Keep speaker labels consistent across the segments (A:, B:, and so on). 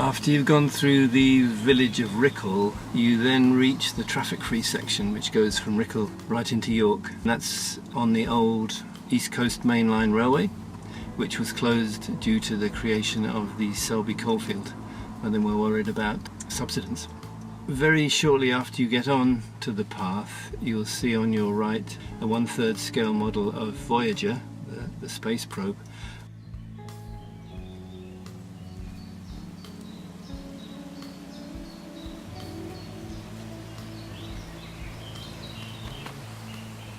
A: After you've gone through the village of Rickle, you then reach the traffic-free section which goes from Rickle right into York. And that's on the old East Coast Main Line Railway, which was closed due to the creation of the Selby coalfield when they were worried about subsidence. Very shortly after you get on to the path, you'll see on your right a 1/3 scale model of Voyager, the space probe.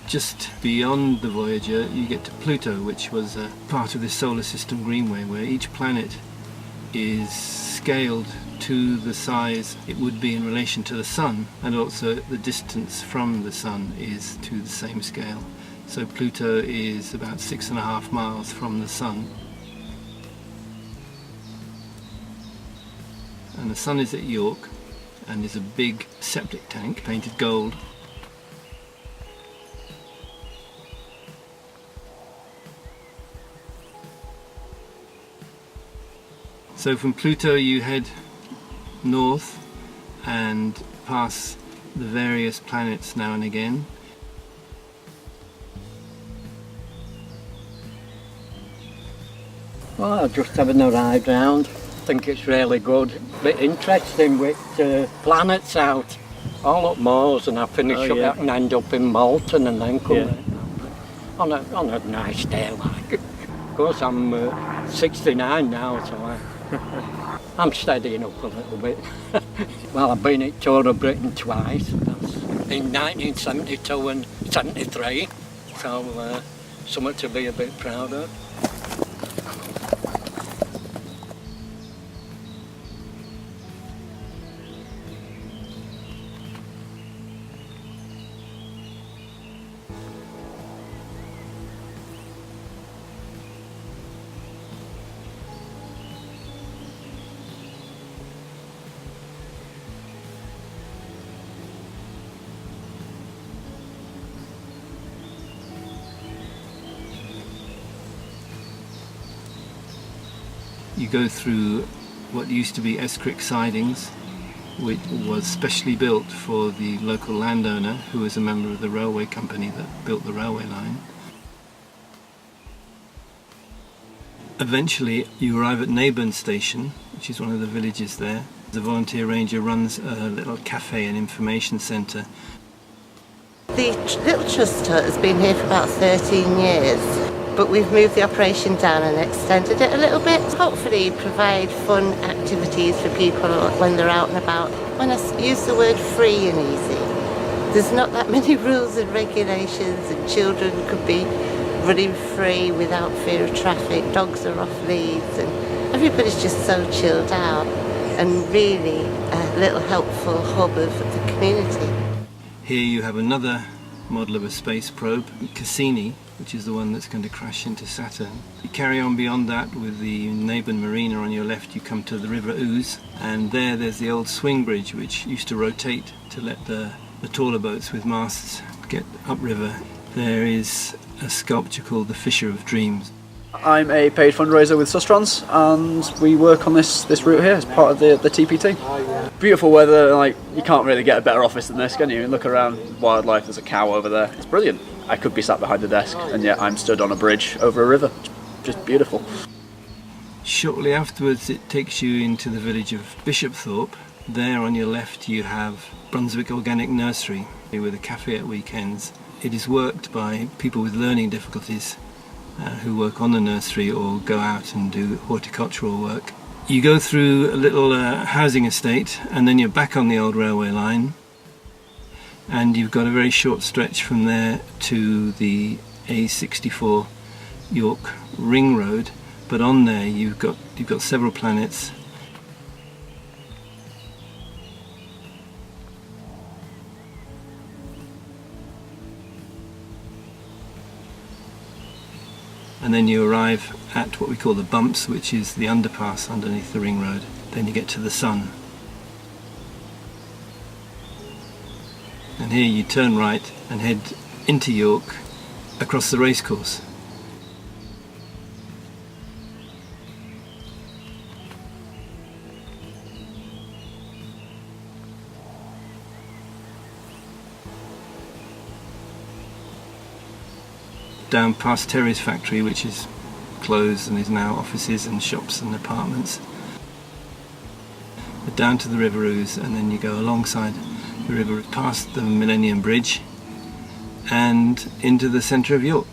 A: Just beyond the Voyager you get to Pluto, which was a part of this solar system greenway where each planet is scaled to the size it would be in relation to the Sun, and also the distance from the Sun is to the same scale. So Pluto is about 6.5 miles from the Sun. And the Sun is at York and is a big septic tank painted gold. So from Pluto you head north and pass the various planets now and again.
B: Well, I've just having a ride round. I think it's really good. A bit interesting with planets out. All up Mars, and I finish up and end up in Malton and then come on a nice day like. Of course I'm 69 now, so I'm steadying up a little bit. Well, I've been at Tour of Britain twice. That's in 1972 and 73, so something to be a bit proud of.
A: You go through what used to be Escrick sidings, which was specially built for the local landowner who was a member of the railway company that built the railway line. Eventually you arrive at Neyburn Station, which is one of the villages there. The volunteer ranger runs a little cafe and information centre.
C: The little trust hut has been here for about 13 years. But we've moved the operation down and extended it a little bit. Hopefully provide fun activities for people when they're out and about. When I use the word free and easy, there's not that many rules and regulations, and children could be running free without fear of traffic. Dogs are off leads and everybody's just so chilled out, and really a little helpful hub of the community.
A: Here you have another model of a space probe, Cassini, which is the one that's going to crash into Saturn. You carry on beyond that with the Neyburn Marina on your left, you come to the River Ouse, and there's the old swing bridge which used to rotate to let the taller boats with masts get upriver. There is a sculpture called the Fisher of Dreams.
D: I'm a paid fundraiser with Sustrans, and we work on this route here as part of the TPT. Beautiful weather, like you can't really get a better office than this, can you? Look around, wildlife, there's a cow over there, it's brilliant. I could be sat behind a desk and yet I'm stood on a bridge over a river, just beautiful.
A: Shortly afterwards it takes you into the village of Bishopthorpe. There on your left you have Brunswick Organic Nursery with a cafe at weekends. It is worked by people with learning difficulties who work on the nursery or go out and do horticultural work. You go through a little housing estate and then you're back on the old railway line, and you've got a very short stretch from there to the A64 York Ring Road, but on there you've got several planets. And then you arrive at what we call the bumps, which is the underpass underneath the ring road. Then you get to the Sun. And here you turn right and head into York across the racecourse. down past Terry's factory, which is closed and is now offices and shops and apartments. But down to the River Ouse, and then you go alongside the river past the Millennium Bridge and into the centre of York.